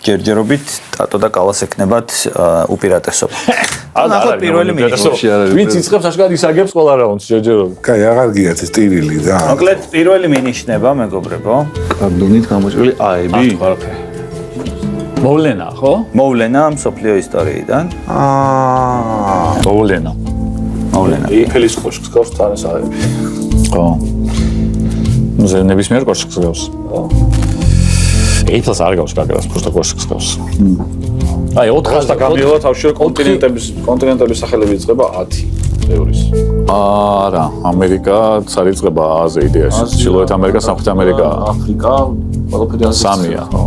ჯერჯერობით ტატო და კალას ეკნებათ უპირატესობა. ნახოთ პირველი მინიშნები. ვინც იწყებს აშკარად ისაგებს ყველა რაუნდს ჯერჯერობით. კაი, აღარ გიათ ეს ტირილი და. მოკლედ პირველი მინიშნება, მეგობრებო. კარდონით გამოჭრილი აები. მოვლენა, ხო? მოვლენა მსოფლიო ისტორიიდან. მოვლენა. ეიფელის კოშკს გავს თან ეს აები. ხო. ნუ ნებისმიერ კოშკს გავს. ხო. ეიფელს არ გავს გაგრას, просто კოშკს გავს. აი 400 და გამიელა თავში კონტინენტების სახელები იწყება 10 ევრის. არა, ამერიკაც არ იწყება აზე იდეაში. ჩრდილოეთ ამერიკა, სამხრეთ ამერიკა, აფრიკა, ყველაფერი აზია. სამია, ხო.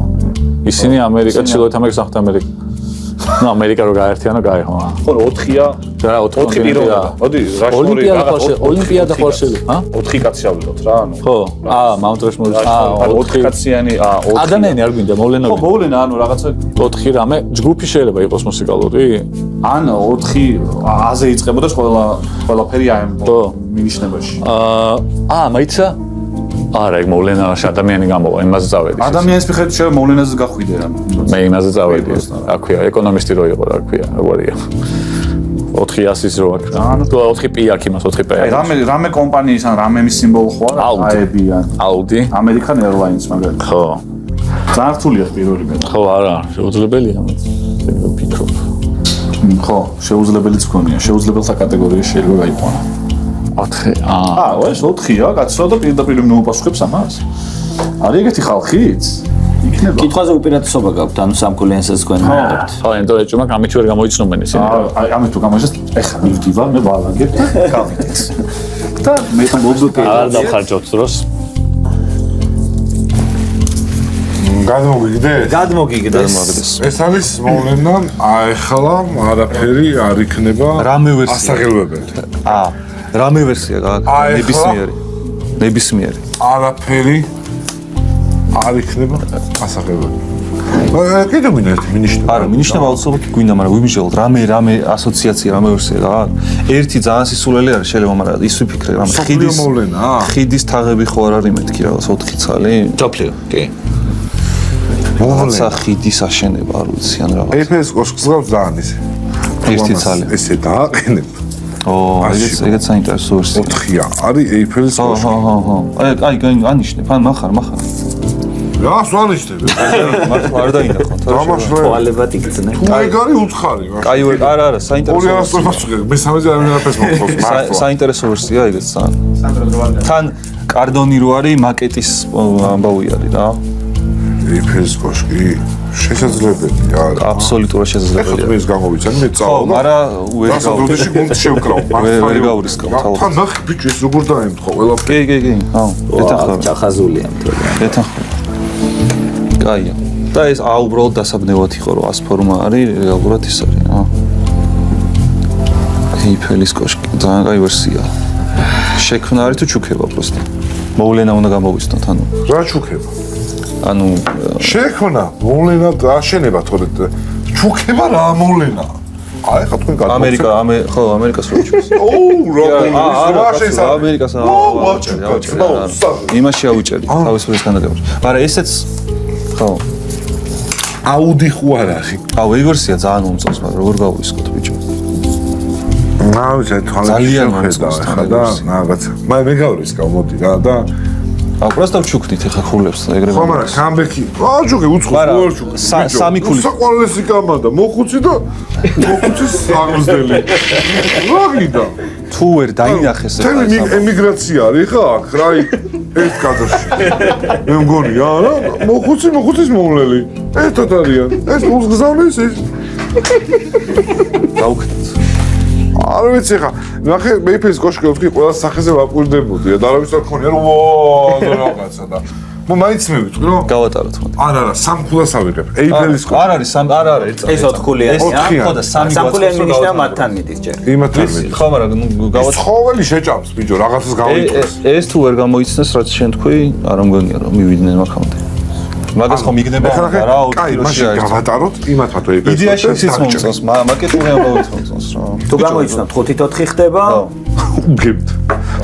ისინი ამერიკა, ჩრდილოეთ ამერიკა, სამხრეთ ამერიკა. ნუ ამერიკა რო გაერთიანო, გაიხო. ხო, 4-ია. რა 4 პიროვნება. მოდი, რაშნორი ოლიმპიადა ხორშელი, ჰა? 4 კაცი ავიღოთ რა, ანუ. ხო. მაუნტ რაშმორი. 4 კაციანი, 4. ადამიანი არ გვინდა მოვლენა. ხო, მოვლენა, ანუ რაღაცა 4 რამე ჯგუფი შეიძლება იყოს მუსიკალური? ან 4 აზე იწყებოდა ყველაფერი აი მინიშნებაში. მაიცა? არა, ეგ მოვლენაში ადამიანი გამოვა, იმაზე წავედი. ადამიანის მიხედვით შეიძლება მოვლენაზე გახვიდე რა. მე იმაზე წავედი. რა ქვია, ეკონომისტი რო იყო, რა ქვია, როგორია. 400-ის რო აქვს. თუ 4 პი აქვს იმას, 4 პი. აი რამე კომპანიის ან რამე სიმბოლო ხო არა? აები ან Audi, American Airlines მაგალითად. ხო. ძალიან რთულია პირველი მე. ხო, არა, შეუძლებელია მე. ვფიქრობ. ხო, შეუძლებელიც გქონია. შეუძლებელთა კატეგორიაში შეიძლება გაიყვანა. 4 ეს 4-ია, კაცო და პირდაპირ მოუპასუხებს ამას. არის ეგეთი ხალხიც? იქნება. კითხვაზე უპირატესობა გაქვთ, ანუ სამკულიანსაც თქვენ მიიღებთ. ხო, ენდო ეჭვმა გამიჩი ვერ გამოიცნობენ ისინი. აი ამით თუ გამოიჩეს, ეხლა მივდივარ, მე ვალაგებ და გავიდეთ. და მე მოგდუქე. არ დავხარჯოთ დროს. გადმოგიგდეს. ეს არის მოვლენა, ახლა არაფერი არ იქნება რამე ვერსია. ასაღელვებელი. რამე ვერსია გაქვს? ნებისმიერი. არაფერი არ იქნება ასაღელვებელი. კიდევ მინდა ერთი მინიშნება. არა, მინიშნება აუცილებლად გვინდა, მაგრამ ვიმიჟელოთ რამე ასოციაცია, რამე ვერსია გაქვს. ერთი ძალიან სისულელი არის შეიძლება, მაგრამ ის ვიფიქრე, რამე ხიდის მოვლენა. ხიდის თაღები ხო არ არის მეთქი რაღაც 4 ცალი? ჯოფლიო, კი. რაღაცა ხიდის აშენება არ ვიცი ან რაღაც. ეიფელის კოშკს გავს ძალიან ისე. ერთი ცალი. ესე დააყენებ. ეგეც საინტერესო ვერსია. 4-ია არის ეიფელის კოშკი. ხო. აი, ანიშნებ, ან מחარ. რა სვანიშნები? არ დაინახო. დამაშლე. ყოალებად იქცნენ. თუ ეგ არის უცხარი. კაი, არა, საინტერესო. 200 მასუხე, მე-3-ზე არ მინაფეს მოხოს. საინტერესო ვერსია ეგეც ძალიან. თან კარდონი რო არის, მაკეტის ამბავი არის რა. ეიფელის კოშკი შესაძლებელია. აბსოლუტურად შესაძლებელია. ეს გამოვიცანი მე წავალ. ხო, მაგრამ ვერ გასაგროდში გუნდს შევკრავ. ვერ გავურისკავ თალღაც. თან ნახე ბიჭო ეს როგორ დაემთხვა ყველაფერი. კი. ეთანხმება. ჩახაზულია მთლიანი. ეთანხმება. კაია. და ეს უბრალოდ დასაბნევად იყო რომ 100 ფორმა არის, რეალურად ის არის, რა. ეიფელის კოშკი ძალიან კაი ვერსია. შექმნა არის თუ ჩუქება პროსტა. მოვლენა უნდა გამოვიცნოთ, ანუ. რა ჩუქება? ანუ შექმნა, მოვლენა და აშენება თორე ჩუქება რა მოვლენა? აი ხა თქვენ ამერიკას რო ჩუქს. რა შეიძლება? ამერიკას იმაში ავიჭერი, თავისუფლების განადგურებას. მაგრამ ესეც ხო. აუდი ხო არ არის? ეგ ვერსია ძალიან მომწონს, მაგრამ როგორ გავუისკოთ ბიჭო? ძალიან მომწონს ხა და რაღაცა. მე გავრისკავ მოდი რა და პროსტა ვჩუქდით ეხა ხულებს ეგრევე. ხო, მაგრამ კამბექი. ჯუქი უცხო ვერ ჩუქ. სამი ქული. საყვალესი კამანდა, მოხუცი და მოხუცის აღმზრდელი. რა გიდა? თუ ვერ დაინახეს ეს. თემი ემიგრაცია არის ხა აქ რა ეს კადრში. მე მგონია რა, მოხუცის მოვლელი. ერთად არიან. ეს ფულს გზავნის ეს. გავუქნათ. არ ვიცი ხა, ნახე მეიფელის კოშკი 4 ყველა სახეზე ვაკვირდებოდი და არავის არ ხონია რომ რაღაცა და მაინც მივიტყვი რომ გავატაროთ მოდი. არა, სამხულას ავიღებ. ეიფელის კოშკი. არ არის, არ არის. ეს 4-ხულიანია. ხო და სამი სამხულიანი მინიშნება მათთან მიდის ჯერ. იმათთან მიდის. ხო, მაგრამ გავატაროთ. ცხოველი შეჭამს ბიჭო, რაღაცას გავიტყვეს. ეს თუ ვერ გამოიცნეს, რაც შენ თქვი, არ მგონია რომ მივიდნენ მაგამდე. მაგას ხომ იგნება რა, კაი, მაშინ გავატაროთ იმათთან თუ ეიფელის. იდეაში ის მომწონს, მაკეტური ამბავით მომწონს რა. თუ გამოიცნობთ 5-4 ხდება, უგებთ.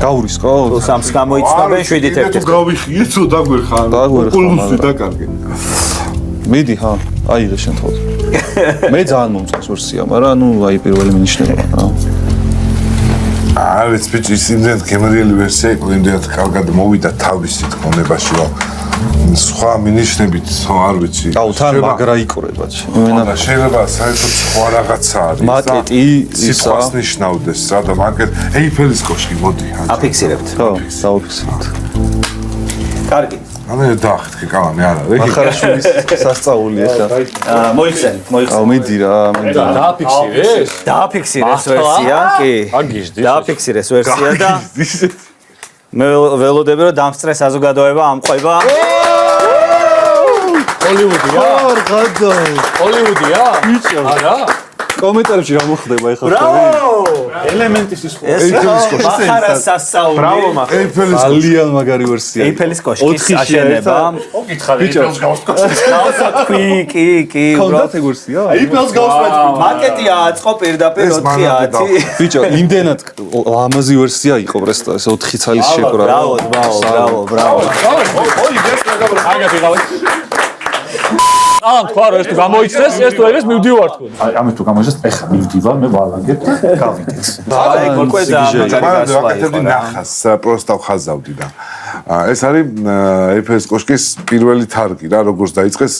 გაურისკო? თუ 3-ს გამოიცნობენ 7-1 თუ გავიხიე, თუ დაგვერხან. დაგვერხან. პულუსი დაკარგე. მიდი, ხა. აიღე შენ თვალს. მე ძალიან მომწონს ვერსია, მაგრამ ნუ აი პირველი მინიშნება რა. არის ბიჭი ის იმდენად გემრიელი ვერსია იყო, იმდენად კარგად მოვიდა თავისი თქმულებაში, რომ სხვა მინიშნებით არ ვიცი. აუ თან მაგრა იყურებათ. და შეიძლება საერთოდ სხვა რაღაცა არის. მაკეტი ისა სიტყვას ნიშნავდეს, რა და მაკეტ ეიფელის კოშკი მოდი. აფიქსირებთ. ხო, დავფიქსირეთ. კარგი. ანუ დაახეთქე კალამი არ არის. ახარაშვილის სასწაულია ხა. მოიხსენეთ. აუ მიდი რა, მიდი. დააფიქსირეს? დააფიქსირეს ვერსია, კი. აგიჟდი. დააფიქსირეს ვერსია და მე ველოდები რომ დამსწრე საზოგადოება ამყვება. ჰოლივუდია? გარდა. ჰოლივუდია? ბიჭო. არა? კომენტარებში რა მოხდება ეხლა? ბრავო! ელემენტის ის ეს მახარას სასწაული. ბრავო მახარ. ეიფელის ძალიან მაგარი ვერსია. ეიფელის კოშკის აშენება. მოგითხარი ბიჭო. იფელს გავსკოჩეს. გავსათქვი, კი, კონდათ ეგ ვერსია? იფელს გავსკოჩეს. მაკეტია აწყო პირდაპირ 4-10. ბიჭო, იმდენად ლამაზი ვერსია იყო პრესტა, ეს 4 ცალის შეკრა. ბრავო. ოი ეს რა აგად იყავით. ამ თქვა რომ ეს თუ გამოიცნეს, ეს თუ ეგრეს მივდივარ თქო. აი ამით თუ გამოიჩეს, ეხა მივდივარ, მე ვალაგებ და გავიდეთ. აი გოკვედა ვაკეთებდი ნახას, პროსტა ხაზავდი და ეს არის ეიფელის კოშკის პირველი თარგი რა, როგორც დაიწყეს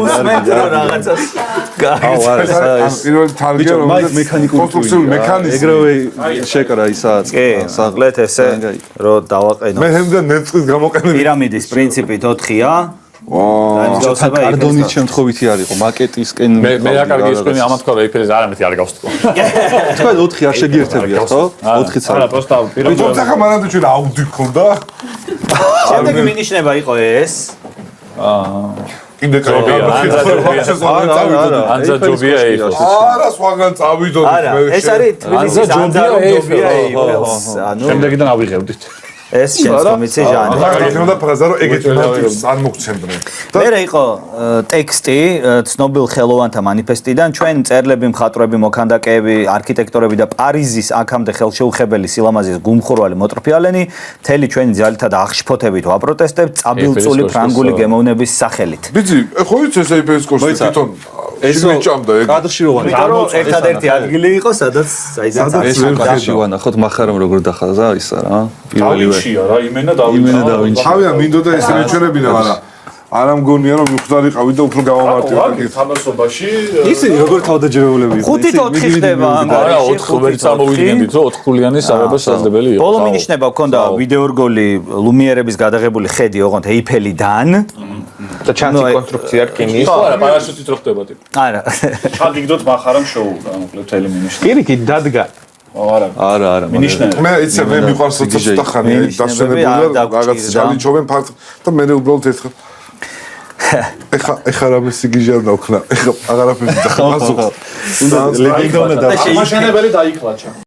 უსმენთ რა რაღაცას. აუ არა, ეს პირველი თარგია, რომელიც მექანიკური კონსტრუქციული მექანიზმი. ეგრევე შეკრა ისაა. კი, საღლეთ ესე რომ დავაყენო. მე ჰემდან ნეწყის გამოყენები. პირამიდის პრინციპით 4-ია. კარდონის შემთხვევითი არ იყო, მაკეტისკენ. მე რა კარგი ისკენი ამათ თქვა რომ ეიფელის არამეთი არ გავსტყო. თქვა 4 არ შეგიერთებიათ, ხო? 4 ცალი. არა, პროსტა თუმცა ხა მანამდე ჩვენ აუდი ქონდა. შემდეგი მინიშნება იყო ეს. კიდე ანზა ჯობია ეიფელს. არა, სხვაგან წავიდოდით არა, ეს არის თბილისის ანზარო ჯობია ეიფელს. ანუ შემდეგიდან ავიღებდით. ეს შენს კომიცი ჟანრი. და ფრაზა რომ ეგეთ მოტივს არ მოგცემდნენ. მერე იყო ტექსტი ცნობილ ხელოვანთა მანიფესტიდან, ჩვენ მწერლები, მხატვრები, მოქანდაკეები, არქიტექტორები და პარიზის აქამდე ხელშეუხებელი სილამაზის გუმხურვალი მოტრფიალენი მთელი ჩვენი ძალითა და აღშფოთებით ვაპროტესტებთ წაბილწული ფრანგული გემოვნების სახელით. ბიძი, ხო იცი ეს ეიფელის კოშკი თვითონ ესო ჭამდა ეგ. კადრში რო ვარ. რომ ერთადერთი ადგილი იყო, სადაც კადრში ვანახოთ מחარამ როგორ დახაზა ისა რა. პირველივე. დავინჩია რა, იმენა იმენა დავინჩი. თავია მინდოდა ესე მეჩვენებინა, მაგრამ არა მგონია რომ მიხდარიყავი და უფრო გავამარტივდა. თამასობაში ისინი როგორ თავდაჯერებულები იყვნენ. 5-4 ხდება, არა 4 ვერ წამოვიდგენდით რომ 4 ხულიანი საღება შესაძლებელი იყო. ბოლო მინიშნება ჰქონდა ვიდეორგოლი ლუმიერების გადაღებული ხედი ოღონდ ეიფელიდან. და ჩანსი კონსტრუქცია რკინის. არა, პარაშუტით რო ხდება ტიპი. არა. ჩადიგდოთ מחარამ შოუ რა, მოკლედ თელი მინიშნა. პირიქით დადგა. არა. მინიშნა. მე იცი მე მიყვარს როცა ხანი დასვენებულია რაღაც ჯალიჩობენ ფაქტ და მე უბრალოდ ერთხელ ეხა რამე სიგიჟე არ დავქნა. ეხა აღარაფერი და ხაზო. უნდა ლეგენდა უნდა და მაშენებელი დაიკლაჩა.